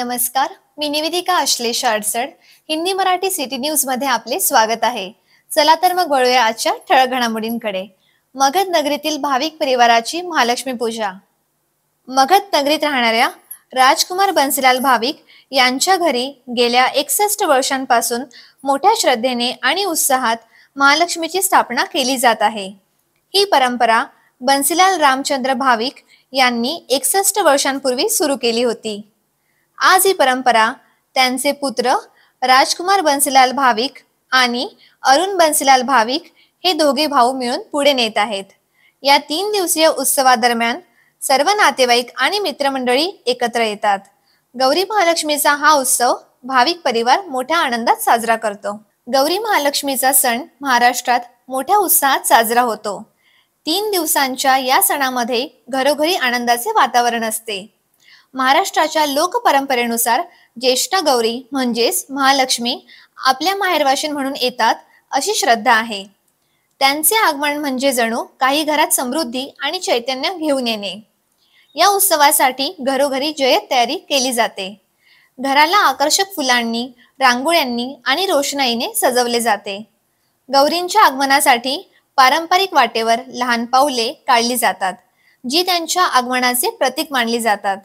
नमस्कार, मी निवेदिका Ashlesh Adsad. Hindi Marathi city news मध्ये आपले स्वागत आहे. चला तर मग वळूया आजच्या ठळक घडामोडींकडे. मगध नगरीतील भाविक परिवाराची महालक्ष्मी पूजा. मगध नगरीत राहणाऱ्या राजकुमार बन्सीलाल भाविक यांच्या घरी गेल्या 61 वर्षांपासून मोठ्या श्रद्धेने आणि उत्साहात महालक्ष्मीची स्थापना केली जात आहे. ही परंपरा बन्सीलाल रामचंद्र भाविक यांनी 61 वर्षांपूर्वी सुरू केली होती. आज ही परंपरा त्यांचे पुत्र राजकुमार बन्सीलाल भाविक आणि अरुण बन्सीलाल भाविक हे दोघे भाऊ मिळून पुढे नेत आहेत. या 3 दिवसीय उत्सवादरम्यान सर्व नातेवाईक आणि मित्रमंडळी एकत्र येतात. गौरी महालक्ष्मीचा हा उत्सव भाविक परिवार मोठ्या आनंदात साजरा करतो. गौरी महालक्ष्मीचा सण महाराष्ट्रात मोठ्या उत्साहात साजरा होतो. 3 दिवसांच्या या सणामध्ये घरोघरी आनंदाचे वातावरण असते. महाराष्ट्राच्या लोकपरंपरेनुसार ज्येष्ठ गौरी म्हणजेच महालक्ष्मी आपल्या माहेरवाशीण म्हणून येतात अशी श्रद्धा आहे. त्यांचे आगमन म्हणजे जणू काही घरात समृद्धी आणि चैतन्य घेऊन येणे. या उत्सवासाठी घरोघरी जय्यत तयारी केली जाते. घराला आकर्षक फुलांनी, रांगोळ्यांनी आणि रोषणाईने सजवले जाते. गौरींच्या आगमनासाठी पारंपरिक वाटेवर लहान पाऊले काढली जातात, जी त्यांच्या आगमनाचे प्रतीक मानली जातात.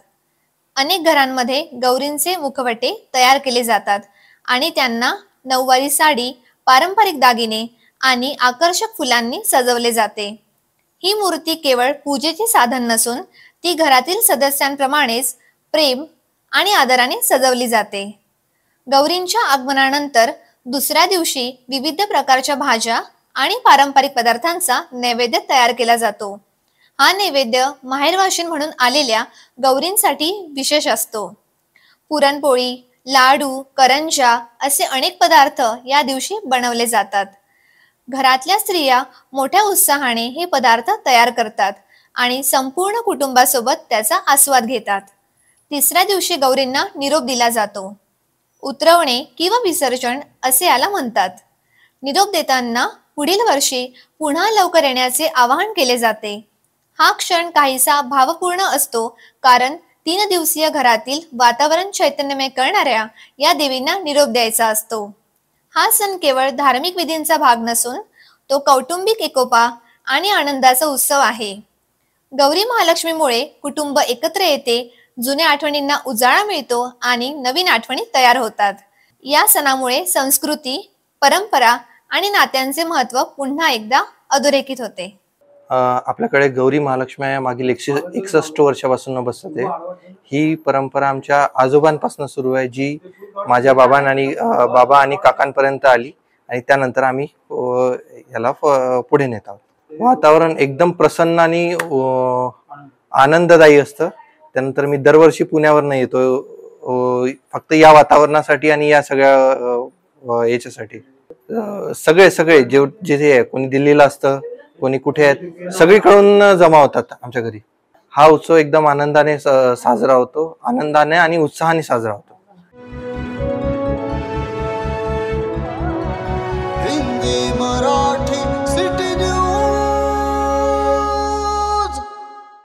अनेक घरांमध्ये गौरींचे मुखवटे तयार केले जातात आणि त्यांना नऊवारी साडी, पारंपरिक दागिने आणि आकर्षक फुलांनी सजवले जाते. ही मूर्ती केवळ पूजेचे साधन नसून ती घरातील सदस्यांप्रमाणेच प्रेम आणि आदराने सजवली जाते. गौरींच्या आगमनानंतर दुसऱ्या दिवशी विविध प्रकारच्या भाज्या आणि पारंपरिक पदार्थांचा नैवेद्य तयार केला जातो. हा नैवेद्य माहेरवाशीण म्हणून आलेल्या गौरींसाठी विशेष असतो. पुरणपोळी, लाडू, करंजा असे अनेक पदार्थ या दिवशी बनवले जातात. घरातल्या स्त्रिया मोठ्या उत्साहाने हे पदार्थ तयार करतात आणि संपूर्ण कुटुंबासोबत त्याचा आस्वाद घेतात. तिसऱ्या दिवशी गौरींना निरोप दिला जातो. उतरवणे किंवा विसर्जन असे याला म्हणतात. निरोप देताना पुढील वर्षी पुन्हा लवकर येण्याचे आवाहन केले जाते. हा क्षण काहीसा भावपूर्ण असतो, कारण 3 दिवसीय घरातील वातावरण चैतन्यमय करणाऱ्या या देवींना निरोप द्यायचा असतो. हा सण केवळ धार्मिक विधींचा भाग नसून तो कौटुंबिक एकोपा आणि आनंदाचा उत्सव आहे. गौरी महालक्ष्मीमुळे कुटुंब एकत्र येते, जुन्या आठवणींना उजाळा मिळतो आणि नवीन आठवणी तयार होतात. या सणामुळे संस्कृती, परंपरा आणि नात्यांचे महत्त्व पुन्हा एकदा अधोरेखित होते. आपल्याकडे गौरी महालक्ष्मी मागील 161 वर्षापासून बसते. ही परंपरा आमच्या आजोबांपासून सुरू आहे, जी माझ्या बाबा आणि काकांपर्यंत आली आणि त्यानंतर आम्ही याला पुढे नेत आहोत. वातावरण एकदम प्रसन्न आणि आनंददायी असतं. त्यानंतर मी दरवर्षी पुण्यावरनं येतो फक्त या वातावरणासाठी आणि या सगळ्या याच्यासाठी. सगळे जे कोणी दिल्लीला असतं, कोणी कुठे आहेत, सगळीकडून जमा होतात आमच्या घरी. हा उत्सव एकदम आनंदाने साजरा होतो, आनंदाने आणि उत्साहाने साजरा होतो.